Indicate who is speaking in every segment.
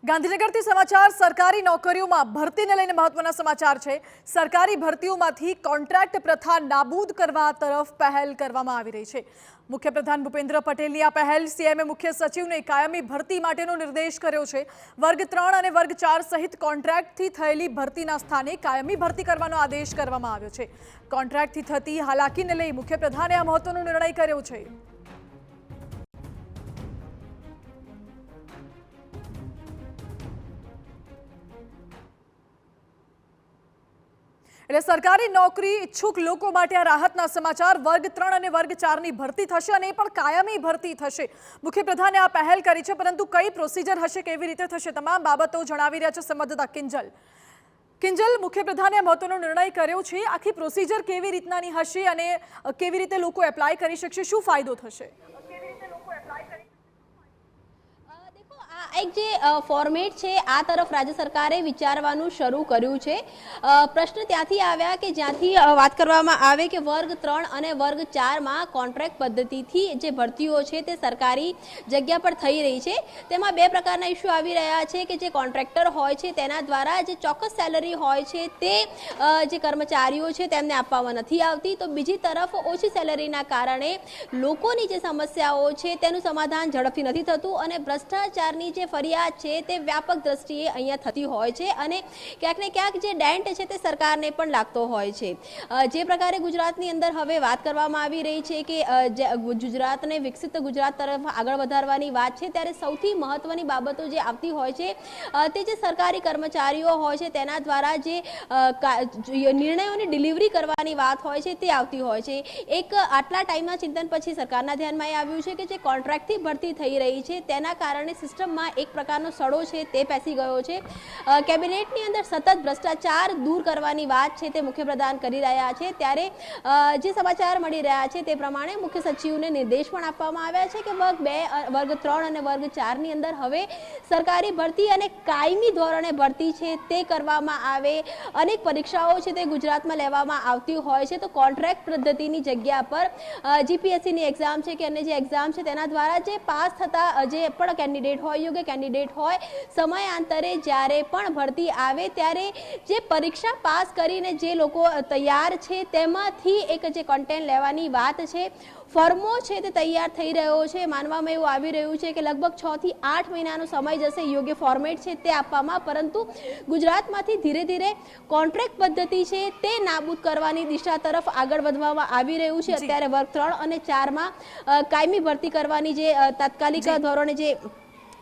Speaker 1: ગાંધીનગરથી સમાચાર સરકારી નોકરીઓમાં ભરતીને લઈને મહત્વના સમાચાર છે। સરકારી ભરતીઓમાંથી કોન્ટ્રાક્ટ પ્રથા નાબૂદ કરવા તરફ પહેલ કરવામાં આવી રહી છે। મુખ્યપ્રધાન ભૂપેન્દ્ર પટેલની આ પહેલ સીએમએ મુખ્ય સચિવને કાયમી ભરતી માટેનો નિર્દેશ કર્યો છે। વર્ગ 3 અને વર્ગ 4 સહિત કોન્ટ્રાક્ટથી થયેલી ભરતીના સ્થાને કાયમી ભરતી કરવાનો આદેશ કરવામાં આવ્યો છે। કોન્ટ્રાક્ટથી થતી હાલાકીને લઈ મુખ્યપ્રધાને આ મહત્વનો નિર્ણય કર્યો છે। એટલે સરકારી નોકરી ઇચ્છુક લોકો માટે આ રાહતના સમાચાર। વર્ગ 3 અને વર્ગ 4 ની ભરતી થશે અને એ પણ કાયમી ભરતી થશે। મુખ્યપ્રધાને આ પહેલ કરી છે, પરંતુ કઈ પ્રોસિજર હશે, કેવી રીતે થશે, તમામ બાબતો જણાવી રહ્યા છે સંવાદદાતા કિંજલ। મુખ્યપ્રધાને આ મહત્વનો નિર્ણય કર્યો છે, આખી પ્રોસિજર કેવી રીતનાની હશે અને કેવી રીતે લોકો એપ્લાય કરી શકશે, શું ફાયદો થશે?
Speaker 2: એક જે ફોર્મેટ છે આ તરફ રાજ્ય સરકારે વિચારવાનું શરૂ કર્યું છે। પ્રશ્ન ત્યાંથી આવ્યા કે જ્યાંથી વાત કરવામાં આવે કે વર્ગ 3 અને વર્ગ 4 માં કોન્ટ્રાક્ટ પદ્ધતિથી જે ભરતીઓ છે તે સરકારી જગ્યા પર થઈ રહી છે। તેમાં બે પ્રકારના ઇસ્યુ આવી રહ્યા છે કે જે કોન્ટ્રાક્ટર હોય છે તેના દ્વારા જે ચોક્કસ સેલરી હોય છે તે જે કર્મચારીઓ છે તેમને આપવામાં નથી આવતી, તો બીજી તરફ ઓછી સેલરીના કારણે લોકોની જે સમસ્યાઓ છે તેનું સમાધાન ઝડપથી નથી થતું અને ભ્રષ્ટાચારની જે ફરિયાદ છે તે વ્યાપક દ્રષ્ટિએ અહીંયા થતી હોય છે અને ક્યાંક ને ક્યાંક જે ડેન્ટ છે તે સરકારને પણ લાગતો હોય છે। જે પ્રકારે ગુજરાતની અંદર હવે વાત કરવામાં આવી રહી છે કે ગુજરાતને વિકસિત ગુજરાત તરફ આગળ વધારવાની વાત છે, ત્યારે સૌથી મહત્વની બાબતો જે આવતી હોય છે તે જે સરકારી કર્મચારીઓ હોય છે તેના દ્વારા જે નિર્ણયોની ડિલિવરી કરવાની વાત હોય છે તે આવતી હોય છે। એક આટલા ટાઈમના ચિંતન પછી સરકારના ધ્યાનમાં આવ્યું છે કે જે કોન્ટ્રાક્ટથી ભરતી થઈ રહી છે તેના કારણે સિસ્ટમમાં એક પ્રકારનો સડો છે તે પેસી ગયો છે। કેબિનેટની અંદર સતત ભ્રષ્ટાચાર દૂર કરવાની વાત છે તે મુખ્યપ્રધાન કરી રહ્યા છે, ત્યારે જે સમાચાર મળી રહ્યા છે તે પ્રમાણે મુખ્ય સચિવને નિર્દેશ પણ આપવામાં આવ્યા છે કે વર્ગ 3 અને વર્ગ 4 ની અંદર હવે સરકારી ભરતી અને કાયમી ધોરણે ભરતી છે તે કરવામાં આવે। અનેક પરીક્ષાઓ છે તે ગુજરાતમાં લેવામાં આવતી હોય છે, તો કોન્ટ્રાક્ટ પદ્ધતિની જગ્યા પર જીપીએસસીની એક્ઝામ છે કે અન્ય જે એક્ઝામ છે તેના દ્વારા જે પાસ થતા જે પણ કેન્ડિડેટ હોય, યોગ્ય કેન્ડિડેટ હોય, સમયાંતરે જ્યારે પણ ભરતી આવે ત્યારે જે પરીક્ષા પાસ કરીને જે લોકો તૈયાર છે તેમાંથી એક જે કન્ટેન્ટ લેવાની વાત છે, ફોર્મો છે તે તૈયાર થઈ રહ્યો છે। માનવામાં એવું આવી રહ્યું છે કે લગભગ 6 થી 8 મહિનાનો સમય જશે યોગ્ય ફોર્મેટ છે તે આપવામાં, પરંતુ ગુજરાતમાંથી ધીરે ધીરે કોન્ટ્રાક્ટ પદ્ધતિ છે તે નાબૂદ કરવાની દિશા તરફ આગળ વધવામાં આવી રહ્યું છે। અત્યારે વર્ગ 3 અને 4 માં કાયમી ભરતી કરવાની જે તાત્કાલિક ધોરણે જે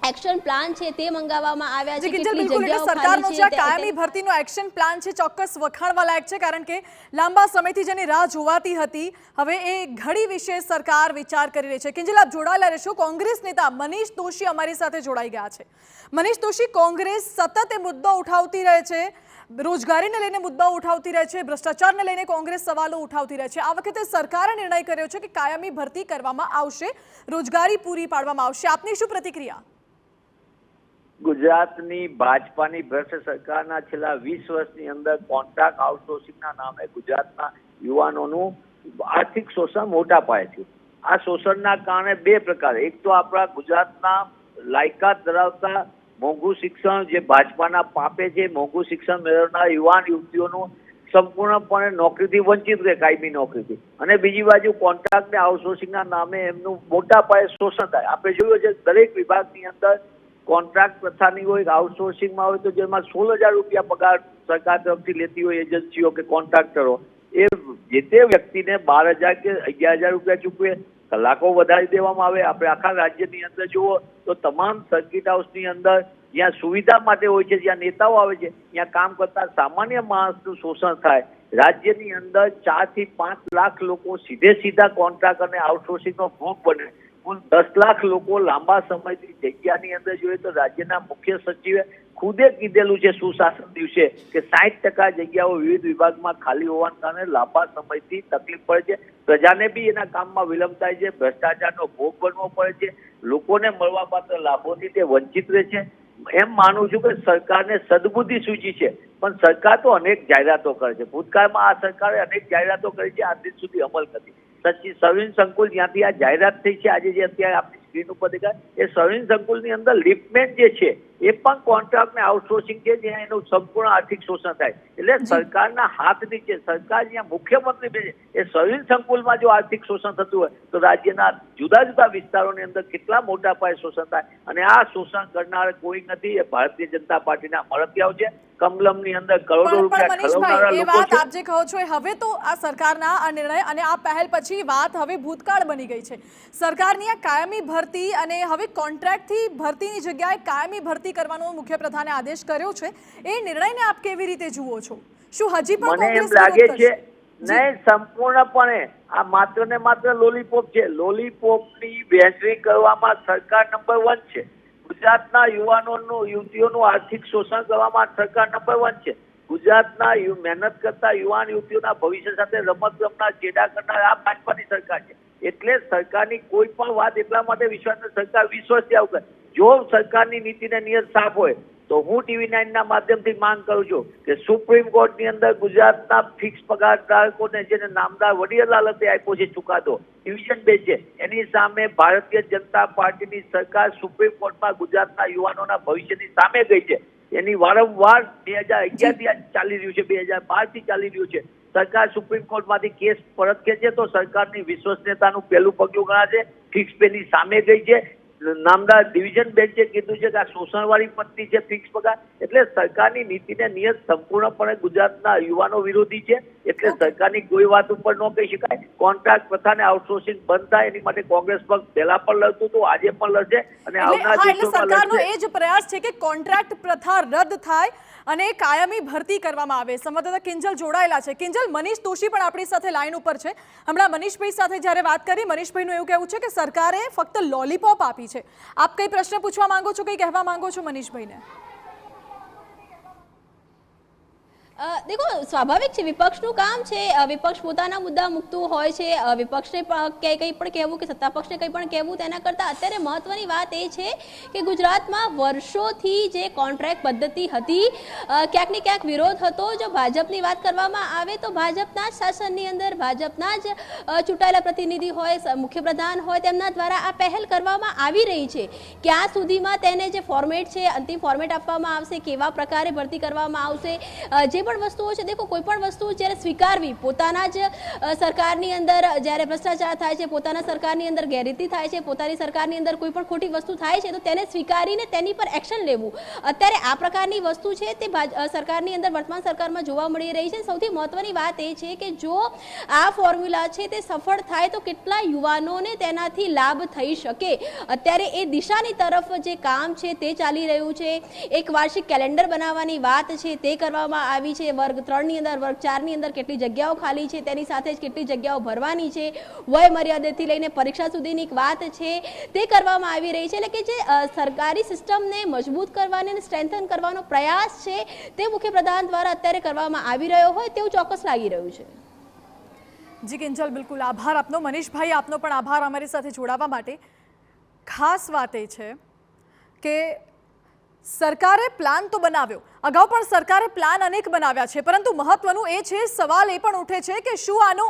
Speaker 2: એક્શન પ્લાન છે તે મંગાવવામાં આવ્યા છે। કેટલી જગ્યાઓ
Speaker 1: સરકારનો જે કાયમી ભરતીનો એક્શન પ્લાન છે ચોક્કસ વખાણવા લાયક છે, કારણ કે લાંબા સમયથી જેની રાહ જોવાતી હતી હવે એ ઘડી વિશે સરકાર વિચાર કરી રહી છે। કિંજલ, આપ જોડાયેલા રહેશો। કોંગ્રેસ નેતા મનીષ દોશી અમારી સાથે જોડાઈ ગયા છે। મનીષ દોશી, કોંગ્રેસ સતત એ મુદ્દો ઉઠાવતી રહે છે, રોજગારીને લઈને મુદ્દાઓ ઉઠાવતી રહે છે, ભ્રષ્ટાચારને લઈને કોંગ્રેસ સવાલો ઉઠાવતી રહે છે। આ વખતે સરકારે નિર્ણય કર્યો છે કે કાયમી ભરતી કરવામાં આવશે, રોજગારી પૂરી પાડવામાં આવશે। આપની શું પ્રતિક્રિયા?
Speaker 3: ગુજરાતની ભાજપાની ભ્રષ્ટ સરકારના છેલ્લા 20 વર્ષની અંદર કોન્ટ્રાક્ટ આઉટસોર્સિંગના નામે ગુજરાતના યુવાનોનું આર્થિક શોષણ મોટા પાયે છે। આ શોષણના કારણે બે પ્રકાર, એક તો આપણા ગુજરાતના લાયકાત ધરાવતા મોંઘું શિક્ષણ જે ભાજપાના પાપે છે, મોંઘું શિક્ષણ મેળવનાર યુવાન યુવતીઓનું સંપૂર્ણપણે નોકરીથી વંચિત રહે, કાયમી નોકરીથી, અને બીજી બાજુ કોન્ટ્રાક્ટ આઉટસોર્સિંગના નામે એમનું મોટા પાયે શોષણ થાય। આપણે જોયું છે દરેક વિભાગની અંદર કોન્ટ્રાક્ટ પ્રથાની હોય, આઉટસોર્સિંગમાં હોય તો જેમાં 16,000 રૂપિયા પગાર સરકાર તરફથી લેતી હોય એજન્સીઓ કે કોન્ટ્રાક્ટરો, એ જે તે વ્યક્તિને 12,000 કે 11,000 રૂપિયા ચૂકવે, કલાકો વધારી દેવામાં આવે। આપણે આખા રાજ્યની અંદર જુઓ તો તમામ સર્કિટ હાઉસની અંદર જ્યાં સુવિધા માટે હોય છે, જ્યાં નેતાઓ આવે છે, ત્યાં કામ કરતા સામાન્ય માણસનું શોષણ થાય। રાજ્યની અંદર 4 થી 5 લાખ લોકો સીધા કોન્ટ્રાક્ટ અને આઉટસોર્સિંગનો ભોગ બને। કુલ 10 લાખ લોકો લાંબા સમયથી જગ્યાની અંદર જોઈએ તો રાજ્યના મુખ્ય સચિવે ખુદે કીધેલું છે સુશાસન દિવસે કે 60% જગ્યાઓ વિવિધ વિભાગમાં ખાલી હોવાના કારણે લાંબા સમયથી તકલીફ પડે છે। પ્રજાને બી એના કામમાં વિલંબ થાય છે, ભ્રષ્ટાચારનો ભોગ બનવો પડે છે, લોકોને મળવાપાત્ર લાભોથી તે વંચિત રહે છે। એમ માનું છું કે સરકારને સદબુદ્ધિ સૂચી છે, પણ સરકાર તો અનેક જાહેરાતો કરે છે। ભૂતકાળમાં આ સરકારે અનેક જાહેરાતો કરી છે, આજ દિન સુધી અમલ નથી। સચિન સવિન સંકુલ જ્યાંથી આ જાહેરાત થઈ છે, આજે જે અત્યારે આપણી સ્ક્રીન ઉપર દેખાય, એ સર્વિસ સંકુલની અંદર લિફ્ટમેન જે છે એ પણ કોન્ટ્રાક્ટ ને આઉટસોર્સિંગ છે, જ્યાં એનું સંપૂર્ણ આર્થિક શોષણ થાય. એટલે સરકારના હાથ નીચે સરકાર જ્યાં મુખ્યમંત્રી બેસે એ સર્વિસ સંકુલમાં જો આર્થિક શોષણ થતું હોય તો રાજ્યના જુદા જુદા વિસ્તારોની અંદર કેટલા મોટા પાયે શોષણ થાય. અને આ શોષણ કરનાર કોઈ નથી, એ ભારતીય જનતા પાર્ટીના મળતિયાઓ છે. કમલમની અંદર કરોડો
Speaker 1: પણ
Speaker 3: રૂપિયા ઠલવનારા
Speaker 1: મનીષભાઈ, એ
Speaker 3: લોકો
Speaker 1: વાત
Speaker 3: છે.
Speaker 1: આપ જે કહો છો એ હવે તો આ સરકારના આ નિર્ણય અને આ પહેલ પછી વાત હવે ભૂતકાળ બની ગઈ છે. સરકારની આ કાયમી ભરતી અને હવે કોન્ટ્રાક્ટથી ભરતીની જગ્યાએ કાયમી ભરતી કરવાનો મુખ્યપ્રધાને આદેશ કર્યો છે, એ નિર્ણયને આપ કેવી રીતે જુઓ છો? શું હજી પણ
Speaker 3: મને એમ
Speaker 1: કોંગ્રેસ
Speaker 3: લાગે
Speaker 1: વિરોધ
Speaker 3: છે
Speaker 1: કરશે?
Speaker 3: નહીં, સંપૂર્ણપણે આ માત્ર ને માત્ર લોલીપોપ છે. લોલીપોપની વહેંચણી કરવામાં સરકાર નંબર 1 છે. ગુજરાતના યુવાનોનું યુવતીઓનું આર્થિક શોષણ કરવામાં સરકાર નંબર 1 છે. ગુજરાતના મહેનત કરતા યુવાન યુવતીઓના ભવિષ્ય સાથે રમત રમનાર ચેડા કરનાર આ ભાજપાની સરકાર છે. એટલે સરકારની કોઈ પણ વાત એટલા માટે વિશ્વાસ સરકાર 20 વર્ષથી આવું કરે. જો સરકારની નીતિને નિયત સાફ હોય તો હું TV9 ના માધ્યમથી માંગ કરું છું કે સુપ્રીમ કોર્ટની અંદર ગુજરાતના ફિક્સ પગાર ધારકોને જેને નામદાર વડી અદાલતે આપ્યો છે ચુકાદો, ડિવિઝન બેન્ચ છે, એની સામે ભારતીય જનતા પાર્ટીની સરકાર સુપ્રીમ કોર્ટમાં ગુજરાતના યુવાનોના ભવિષ્યની સામે ગઈ છે. એની વારંવાર 2011 થી ચાલી રહ્યું છે, 2012 થી ચાલી રહ્યું છે. સરકાર સુપ્રીમ કોર્ટમાંથી કેસ પરત ખેંચે તો સરકારની વિશ્વસનીયતાનું પહેલું પગલું ગણાશે. ફિક્સ પેની સામે ગઈ છે. નામદાર ડિવિઝન બેન્ચે કીધું છે કે આ શોષણવાળી પદ્ધતિ છે ફિક્સ પગાર. એટલે સરકારની નીતિને નિયત સંપૂર્ણપણે ગુજરાતના યુવાનો વિરોધી છે. એટલે સરકારની કોઈ વાત ઉપર ન કહી શકાય. કોન્ટ્રાક્ટ પ્રથાને આઉટસોર્સિંગ બંધ થાય એની માટે કોંગ્રેસ પક્ષ પહેલા પણ લડતું હતું, આજે પણ લડશે અને આવનાર દિવસોમાં
Speaker 1: સરકારનો
Speaker 3: લડશે.
Speaker 1: એ જ પ્રયાસ છે કે કોન્ટ્રાક્ટ પ્રથા રદ થાય અને કાયમી ભરતી કરવામાં આવે. સંવાદદાતા કિંજલ જોડાયેલા છે. કિંજલ, મનીષ દોશી પણ આપણી સાથે લાઈન ઉપર છે. હમણાં મનીષભાઈ સાથે જ્યારે વાત કરી, મનીષભાઈનું એવું કહેવું છે કે સરકારે ફક્ત લોલીપોપ આપી છે. આપ કઈ પ્રશ્ન પૂછવા માંગો છો, કઈ કહેવા માંગો છો મનીષભાઈને?
Speaker 2: દેખો, સ્વાભાવિક છે, વિપક્ષનું કામ છે વિપક્ષ પોતાના મુદ્દા મૂકતું હોય છે. વિપક્ષને કંઈ પણ કહેવું કે સત્તા પક્ષને કંઈ પણ કહેવું, તેના કરતાં અત્યારે મહત્વની વાત એ છે કે ગુજરાતમાં વર્ષોથી જે કોન્ટ્રાક્ટ પદ્ધતિ હતી, ક્યાંક ને ક્યાંક વિરોધ હતો. જો ભાજપની વાત કરવામાં આવે તો ભાજપના જ શાસનની અંદર ભાજપના જ ચૂંટાયેલા પ્રતિનિધિ હોય, મુખ્યપ્રધાન હોય, તેમના દ્વારા આ પહેલ કરવામાં આવી રહી છે. ક્યાં સુધીમાં તેને જે ફોર્મેટ છે, અંતિમ ફોર્મેટ આપવામાં આવશે, કેવા પ્રકારે ભરતી કરવામાં આવશે, જે પણ વસ્તુઓ છે, દેખો કોઈ પણ વસ્તુ જ્યારે સ્વીકારવી, પોતાના જ સરકારની અંદર જ્યારે ભ્રષ્ટાચાર થાય છે, પોતાના સરકારની અંદર ગેરરીતિ થાય છે, પોતાની સરકારની અંદર કોઈ પણ ખોટી વસ્તુ થાય છે તો તેને સ્વીકારીને તેની પર એક્શન લેવું. અત્યારે આ પ્રકારની વસ્તુ છે તે સરકારની અંદર વર્તમાન સરકારમાં જોવા મળી રહી છે. સૌથી મહત્વની વાત એ છે કે જો આ ફોર્મ્યુલા છે તે સફળ થાય તો કેટલા યુવાનોને તેનાથી લાભ થઈ શકે. અત્યારે એ દિશાની તરફ જે કામ છે તે ચાલી રહ્યું છે. એક વાર્ષિક કેલેન્ડર બનાવવાની વાત છે તે કરવામાં આવી છે. વર્ગ 3 ની અંદર, વર્ગ 4 ની અંદર કેટલી જગ્યાઓ ખાલી છે, તેની સાથે જ કેટલી જગ્યાઓ ભરવાની છે, વય મર્યાદાથી લઈને પરીક્ષા સુધીની એક વાત છે તે કરવામાં આવી રહી છે. એટલે કે જે સરકારી સિસ્ટમને મજબૂત કરવાની અને સ્ટ્રેન્થન કરવાનો પ્રયાસ છે તે મુખ્યપ્રધાન દ્વારા અત્યારે કરવામાં આવી રહ્યો હોય તેવું ચોક્કસ લાગી રહ્યું છે.
Speaker 1: જી કિંજલ, બિલકુલ આભાર આપનો. મનીષભાઈ, આપનો પણ આભાર અમારી સાથે જોડાવા માટે. ખાસ વાત એ છે કે સરકારે પ્લાન તો બનાવ્યો, અગાઉ પણ સરકારે પ્લાન અનેક બનાવ્યા છે, પરંતુ મહત્વનું એ છે, સવાલ એ પણ ઉઠે છે કે શું આનો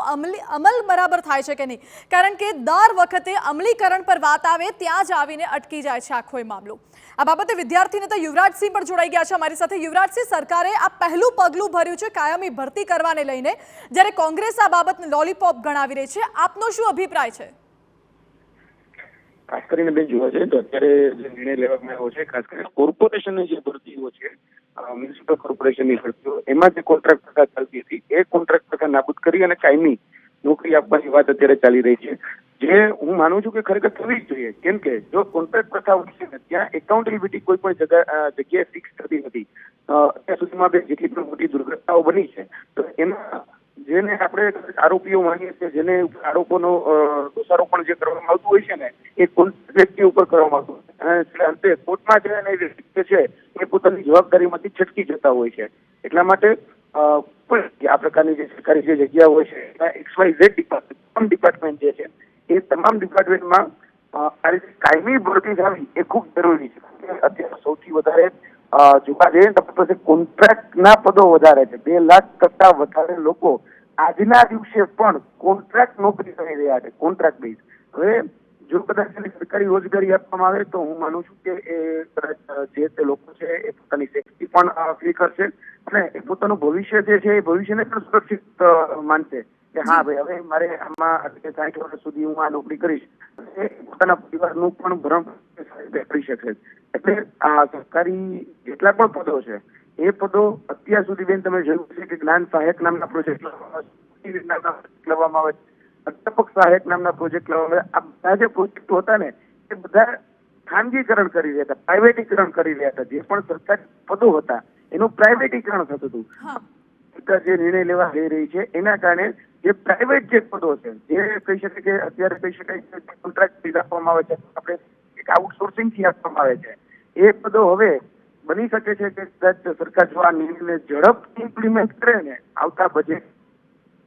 Speaker 1: અમલ બરાબર થાય છે કે નહીં. કારણ કે દર વખતે અમલીકરણ પર વાત આવે ત્યાં જ આવીને અટકી જાય છે આખો એ મામલો. આ બાબતે વિદ્યાર્થી નેતા યુવરાજસિંહ પણ જોડાઈ ગયા છે અમારી સાથે. યુવરાજસિંહ, સરકારે આ પહેલું પગલું ભર્યું છે કાયમી ભરતી કરવાને લઈને, જ્યારે કોંગ્રેસ આ બાબતને લોલીપોપ ગણાવી રહી છે. આપનો શું અભિપ્રાય છે?
Speaker 4: ખાસ કરીને બેન જોવા છે તો અત્યારે જે નિર્ણય લેવામાં આવ્યો છે, ખાસ કરીને કોર્પોરેશનની જે ભરતીઓ છે, મ્યુનિસિપલ કોર્પોરેશનની ભરતીઓ, એમાં જે કોન્ટ્રાક્ટ પ્રથા ચાલતી હતી એ કોન્ટ્રાક્ટ પ્રથા નાબૂદ કરી અને કાયમી નોકરી આપવાની વાત અત્યારે ચાલી રહી છે, જે હું માનું છું કે ખરેખર થવી જ જોઈએ. કેમ કે જો કોન્ટ્રાક્ટ પ્રથા હોય છે ને ત્યાં એકાઉન્ટેબિલિટી કોઈ પણ જગ્યાએ ફિક્સ થતી નથી. અત્યાર સુધીમાં બે જેટલી પણ મોટી દુર્ઘટનાઓ બની છે તો એમાં જેને આપણે આરોપીઓ માનીએ છીએ, જેને આરોપોનો દોષારોપણ જે કરવામાં આવતું હોય છે ને એ કોન્ટ્રાક્ટ વ્યક્તિ ઉપર કરવામાં આવતું હોય અને અંતે કોર્ટમાં છે અને વ્યક્તિ છે એ પોતાની જવાબદારીમાંથી છટકી જતા હોય છે. એટલા માટે આ પ્રકારની જે સરકારી જે જગ્યા હોય છે XYZ ડિપાર્ટમેન્ટ જે છે એ તમામ ડિપાર્ટમેન્ટમાં આ રીતે કાયમી ભરતી થવી એ ખૂબ જરૂરી છે. અત્યારે સૌથી વધારે જોવા જઈએ તો પછી કોન્ટ્રાક્ટના પદો વધારે છે. 2 લાખ કરતા વધારે લોકો આજના દિવસે પણ કોન્ટ્રાક્ટ નોકરી કરી રહ્યા છે, કોન્ટ્રાક્ટ બેઝ. હવે જો કદાચ સરકારી રોજગારી આપવામાં આવે તો હું માનું છું કે એ કદાચ જે તે લોકો છે એ પોતાની સેફટી પણ ફીલ કરશે અને એ પોતાનું ભવિષ્ય જે છે એ ભવિષ્યને પણ સુરક્ષિત માનશે કે હા ભાઈ હવે મારે આમાં 60 વર્ષ સુધી હું આ નોકરી કરીશ, એ પોતાના પરિવારનું પણ ભરણ કરી શકે. એટલે આ સરકારી જેટલા પણ પદો છે એ પદો અત્યાર સુધી બેન તમે જોયું છે કે જ્ઞાન સહાયક નામના પ્રોજેક્ટ લાવવામાં આવે, અધ્યાપક સહાયક નામના પ્રોજેક્ટ લાવવામાં આવે. આ બધા જે પ્રોજેક્ટો હતા ને એ બધા ખાનગીકરણ કરી રહ્યા હતા, પ્રાઇવેટીકરણ કરી રહ્યા હતા. જે પણ સરકારી પદો હતા એનું પ્રાઇવેટીકરણ થતું હતું. સરકાર જે નિર્ણય લેવા જઈ રહી છે એના કારણે જે પ્રાઇવેટ જે પદો છે, જે કહી શકાય કે અત્યારે કહી શકાય કે કોન્ટ્રાક્ટ આપવામાં આવે છે, આપણે એક આઉટસોર્સિંગ થી આપવામાં આવે છે, એ પદો હવે બની શકે છે કે કદાચ સરકાર જો આ નિર્ણયને ઝડપથી ઇમ્પ્લિમેન્ટ કરે ને, આવતા બજેટ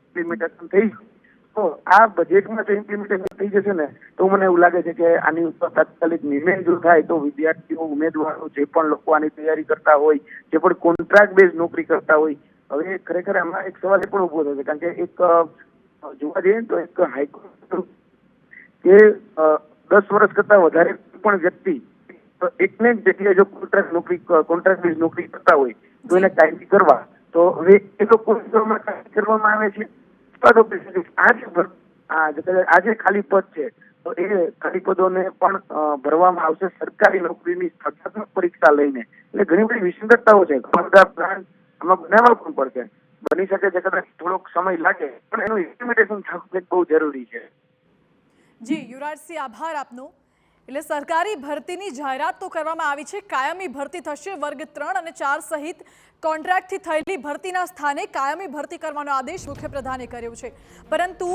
Speaker 4: ઇમ્પ્લિમેન્ટેશન થઈ તો આ બજેટમાં જો ઇમ્પ્લિમેન્ટેશન થઈ જશે ને તો મને એવું લાગે છે કે આની ઉપર તાત્કાલિક નિર્ણય જો થાય તો વિદ્યાર્થીઓ, ઉમેદવારો, જે પણ લોકો આની તૈયારી કરતા હોય, જે પણ કોન્ટ્રાક્ટ બેઝ નોકરી કરતા હોય, હવે ખરેખર આમાં એક સવાલ એ પણ ઉભો થશે. કારણ કે એક જોવા જઈએ તો એક હાઈકોર્ટ કે 10 વર્ષ કરતા વધારે પણ વ્યક્તિ એકને જ જગ્યાએ જો કોન્ટ્રાક્ટ બેઝ નોકરી કરતા હોય તો એને કાયમી કરવા, તો હવે એ લોકો કરવામાં આવે છે. આ જે ખાલી પદ છે તો એ ખાલી પદોને પણ ભરવામાં આવશે સરકારી નોકરીની સ્પર્ધાત્મક પરીક્ષા લઈને. એટલે ઘણી બધી વિસંગતતાઓ છે, ઘણા બધા પ્લાન આમાં બનાવવા પણ પડશે. બની શકે છે કદાચ થોડોક સમય લાગે પણ એનું ઇમ્પ્લિમેન્ટેશન થવું બહુ જરૂરી છે.
Speaker 1: જી યુવરાજસિંહ, આભાર આપનો. એટલે સરકારી ભરતીની જાહેરાત તો કરવામાં આવી છે, કાયમી ભરતી થશે. વર્ગ 3 અને 4 સહિત કોન્ટ્રાક્ટથી થયેલી ભરતીના સ્થાને કાયમી ભરતી કરવાનો આદેશ મુખ્યપ્રધાને કર્યો છે. પરંતુ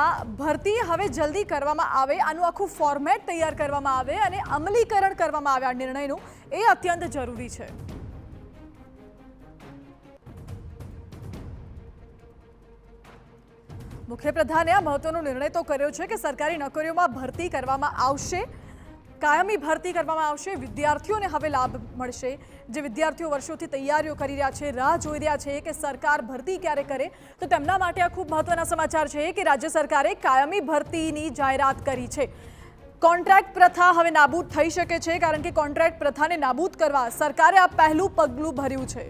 Speaker 1: આ ભરતી હવે જલ્દી કરવામાં આવે, આનું આખું ફોર્મેટ તૈયાર કરવામાં આવે અને અમલીકરણ કરવામાં આવે આ નિર્ણયનું, એ અત્યંત જરૂરી છે. મુખ્યપ્રધાને આ મહત્વનો નિર્ણય તો કર્યો છે કે સરકારી નોકરીઓમાં ભરતી કરવામાં આવશે, કાયમી ભરતી કરવામાં આવશે. વિદ્યાર્થીઓને હવે લાભ મળશે. જે વિદ્યાર્થીઓ વર્ષોથી તૈયારીઓ કરી રહ્યા છે, રાહ જોઈ રહ્યા છે કે સરકાર ભરતી ક્યારે કરે, તો તેમના માટે આ ખૂબ મહત્વના સમાચાર છે કે રાજ્ય સરકારે કાયમી ભરતીની જાહેરાત કરી છે. કોન્ટ્રાક્ટ પ્રથા હવે નાબૂદ થઈ શકે છે, કારણ કે કોન્ટ્રાક્ટ પ્રથાને નાબૂદ કરવા સરકારે આ પહેલું પગલું ભર્યું છે.